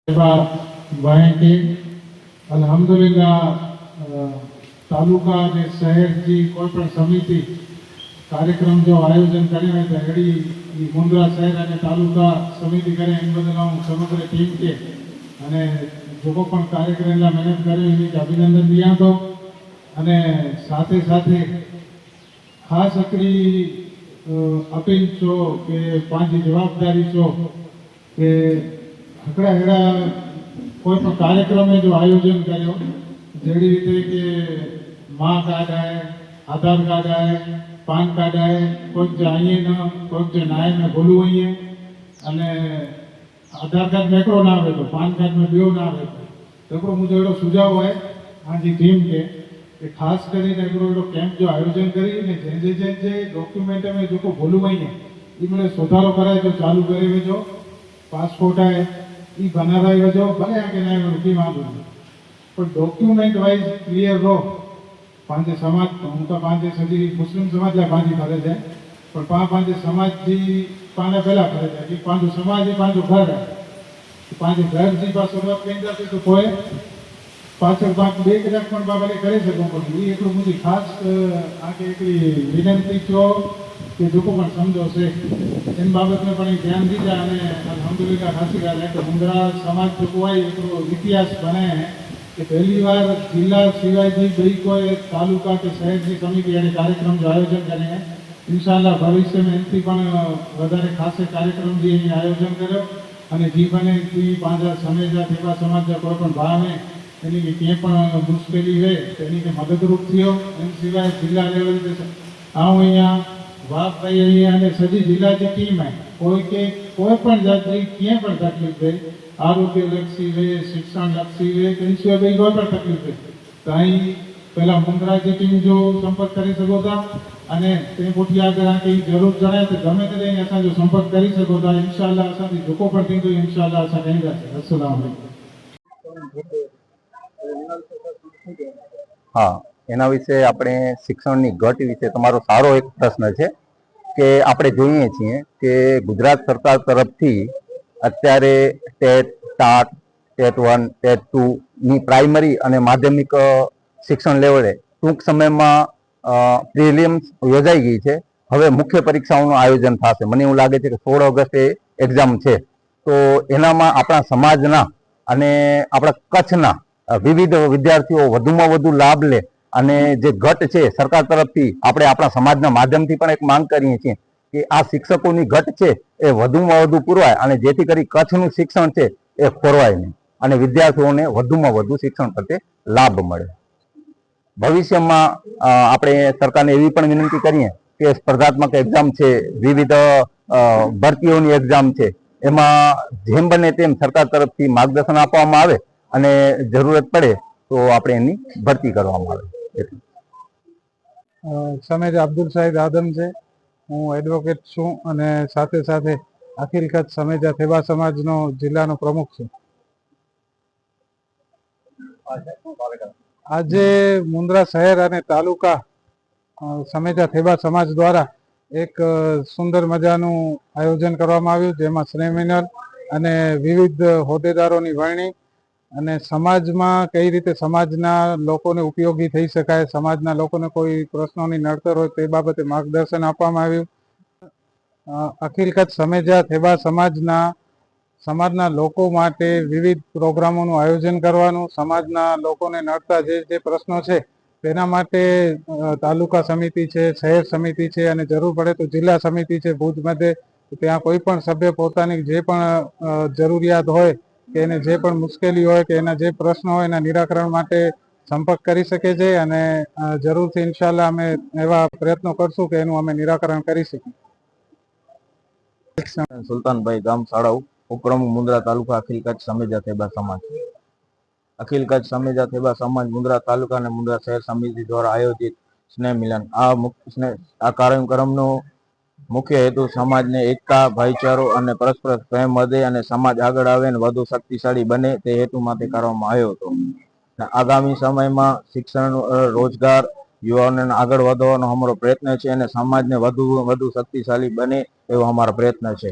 वहीं के अल्हम्दुलिल्लाह तालुका ने शहर की कोई पण समिति कार्यक्रम जो आयोजन करे तो हेड़ी मुंद्रा शहर और तालुका समिति करे इन बदल हूँ समग्र टीम के अने जो पण कार्यक्रम मेहनत करे एनी अभिनंदन दिया तो अने साथे साथे खास एकड़ी अपील छो के पांची जवाबदारी छो के हकड़ा हेड़ा कोई पण कार्यक्रम में जो आयोजन करो जेड़ी रीते के माँ कार्ड है, आधार कार्ड है, पान कार्ड है, कोई जाइए न कोई नाए में बोलू है अने आधार कार्ड में एकड़ो ना आवे तो पान कार्ड में बीओ ना आवे तो एकड़ो मुझे एड़ो सुझाव है आज टीम के खास करीने एकड़ो एड़ो कैम्प जो आयोजन करी ने जे जे जे डॉक्यूमेंट में जो को बोलू है ई मने सुधारो कराए जो चालू करे वेजो पासपोर्ट है ई बना रही वजो भले आगे नहीं रुकी मांगू पर डॉक्यूमेंट वाइज क्लियर रो पांचे समाज हूँ तो पांचे सजी मुस्लिम समाज ला पांची करे जाए पर पांचे समाज जी पाने पहला करे जाए कि पांचो समाज पांचो घर है पांचे घर जी पास शुरुआत कहीं जाती तो कोई पाछळ भाग बे कदाच पण बाबाले करे सको पण ई એટલું મુજી ખાસ આકે એકલી વિનંતી છો કે જો પણ સમજો છે એન બાબતને પણ ધ્યાન દીધા અને અલ્હમ્દુલિલ્લાહ ખાસી ગાલ है तो मुंद्रा समाज जो कोई એટલો ઇતિહાસ બને કે પહેલી વાર જિલ્લા સિવાયથી બી કોઈ તાલુકા કે શહેર की समिति અને કાર્યક્રમ जो आयोजन करे हैं इंशाअल्लाह भविष्य में एनથી પણ વધારે ખાસ કાર્યક્રમ જે આયોજન કર્યો અને જી બને તી પાંજા સમેજા સેવા સમાજ કોઈ પણ ભાવે એની કે ક્યાં પણ મુશ્કેલી હોય તેની કે મદદરૂપ થયો એમ સિવાય જિલ્લા લેવલ पे આવું અહીંયા વાપ ભાઈ અહીંયા અને સજી જિલ્લા की टीम है कोई पण जाति ક્યાં પણ તકલીફ है आरोग्य लक्षी है शिक्षण लक्षी है તેની સિવાય ભાઈ કોઈ પણ તકલીફ है તો અહીં પહેલા મુંદ્રા की टीम जो संपर्क કરી શકો था અને તે પોટી આગળ આ કઈ જરૂર જણાય તો ગમે તે અસાં જો સંપર્ક કરી શકો था इंशाअल्लाह અસાંથી જોકો પણ થીંદો इंशाअल्लाह અસાं કહી દાસે अस्सलाम वालेकुम। हाँ एना विषे आपणे शिक्षणनी घट विषे तमारो सारो एक प्रश्न है कि आपणे जोईए छीए कि गुजरात सरकार तरफथी अत्यारे टेट टाट टेट 1 टेट 2 नी प्राइमरी अने माध्यमिक शिक्षण लेवले टूंक समय में प्रिलिम्स योजाई गई है। हवे मुख्य परीक्षाओं आयोजन थशे। मने एवुं लागे छे कि 16 ऑगस्टे एक्जाम है तो एनामां आपणा समाजना अने आपणा कच्छना विविध विद्यार्थीओ वधुमां वधु लाभ ले अने जे घट छे सरकार तरफथी आपणे आपणा समाजना माध्यमथी पण एक मांग करीए छीए कि आ शिक्षकोनी घट छे ए वधुमां वधु पूरवाय अने जेथी करी कच्छनुं शिक्षण छे ए खोरवाय नहीं अने विद्यार्थीओने वधुमां वधु शिक्षण प्रत्ये लाभ मळे। भविष्यमां आपणे सरकारने एवी पण विनंती करीए कि स्पर्धात्मक एक्जाम छे विविध भरतीओनी एक्जाम छे एमां जेम बने तेम सरकार तरफथी मार्गदर्शन आपवामां आवे અને જરૂરત પડે તો આપણે એની ભરતી કરવામાં આવે। સમેજ અબ્દુલ સાહિદ આદમ છે, હું એડવોકેટ છું અને સાથે સાથે અખિલ કચ્છ સમેજા સેવા સમાજનો જિલ્લાનો પ્રમુખ છું। આજે મુંદ્રા શહેર અને તાલુકા સમેજા સેવા સમાજ દ્વારા એક સુંદર મજાનું આયોજન કરવામાં આવ્યું જેમાં સેમિનાર અને વિવિધ હોદ્દેદારોની વરણી અને સમાજમાં કઈ રીતે સમાજના લોકોને ઉપયોગી થઈ શકાય, સમાજના લોકોને કોઈ પ્રશ્નોની નડતર હોય તે બાબતે માર્ગદર્શન આપવામાં આવ્યું। અખિલ કચ્છ સમેજા સેવા સમાજના લોકો માટે વિવિધ પ્રોગ્રામોનું આયોજન કરવાનું, સમાજના લોકોને નડતા જે પ્રશ્નો છે તેના માટે તાલુકા સમિતિ છે, શહેર સમિતિ છે અને જરૂર પડે તો જિલ્લા સમિતિ છે ભુજ મધ્યે, ત્યાં કોઈ પણ સભ્ય પોતાની જે પણ જરૂરિયાત હોય કે એને જે પણ મુશ્કેલી હોય કે એના જે પ્રશ્ન હોય એના નિરાકરણ માટે સંપર્ક કરી શકે છે અને જરૂરથી ઇન્શાઅલ્લાહ અમે એવા પ્રયત્નો કરશું કે એનું અમે નિરાકરણ કરી શકીએ। सुल्तान भाई गाम साड़ाऊ उपप्रमुख मुंद्रा तालुका अखिल कच्छ समेजा सेवा समाज। अखिल कच्छ समेजा सेवा समाज मुंद्रा तालुका ने मुंद्रा शहर समिति द्वारा आयोजित स्नेह मिलन आ कार्यक्रमनो मुख्य हेतु समाज ने एकता भाईचारो अने परस्पर प्रेम वधे अने समाज आगळ आवे अने वधु शक्तिशाળી बने ते हेतु माटे करवामां आव्यो हतो। आगामी समय में शिक्षण रोजगार युवाओने आगळ वधवानो अमारो प्रयत्न छे अने समाज ने वधु शक्तिशाળી बने एवो अमारो प्रयत्न छे।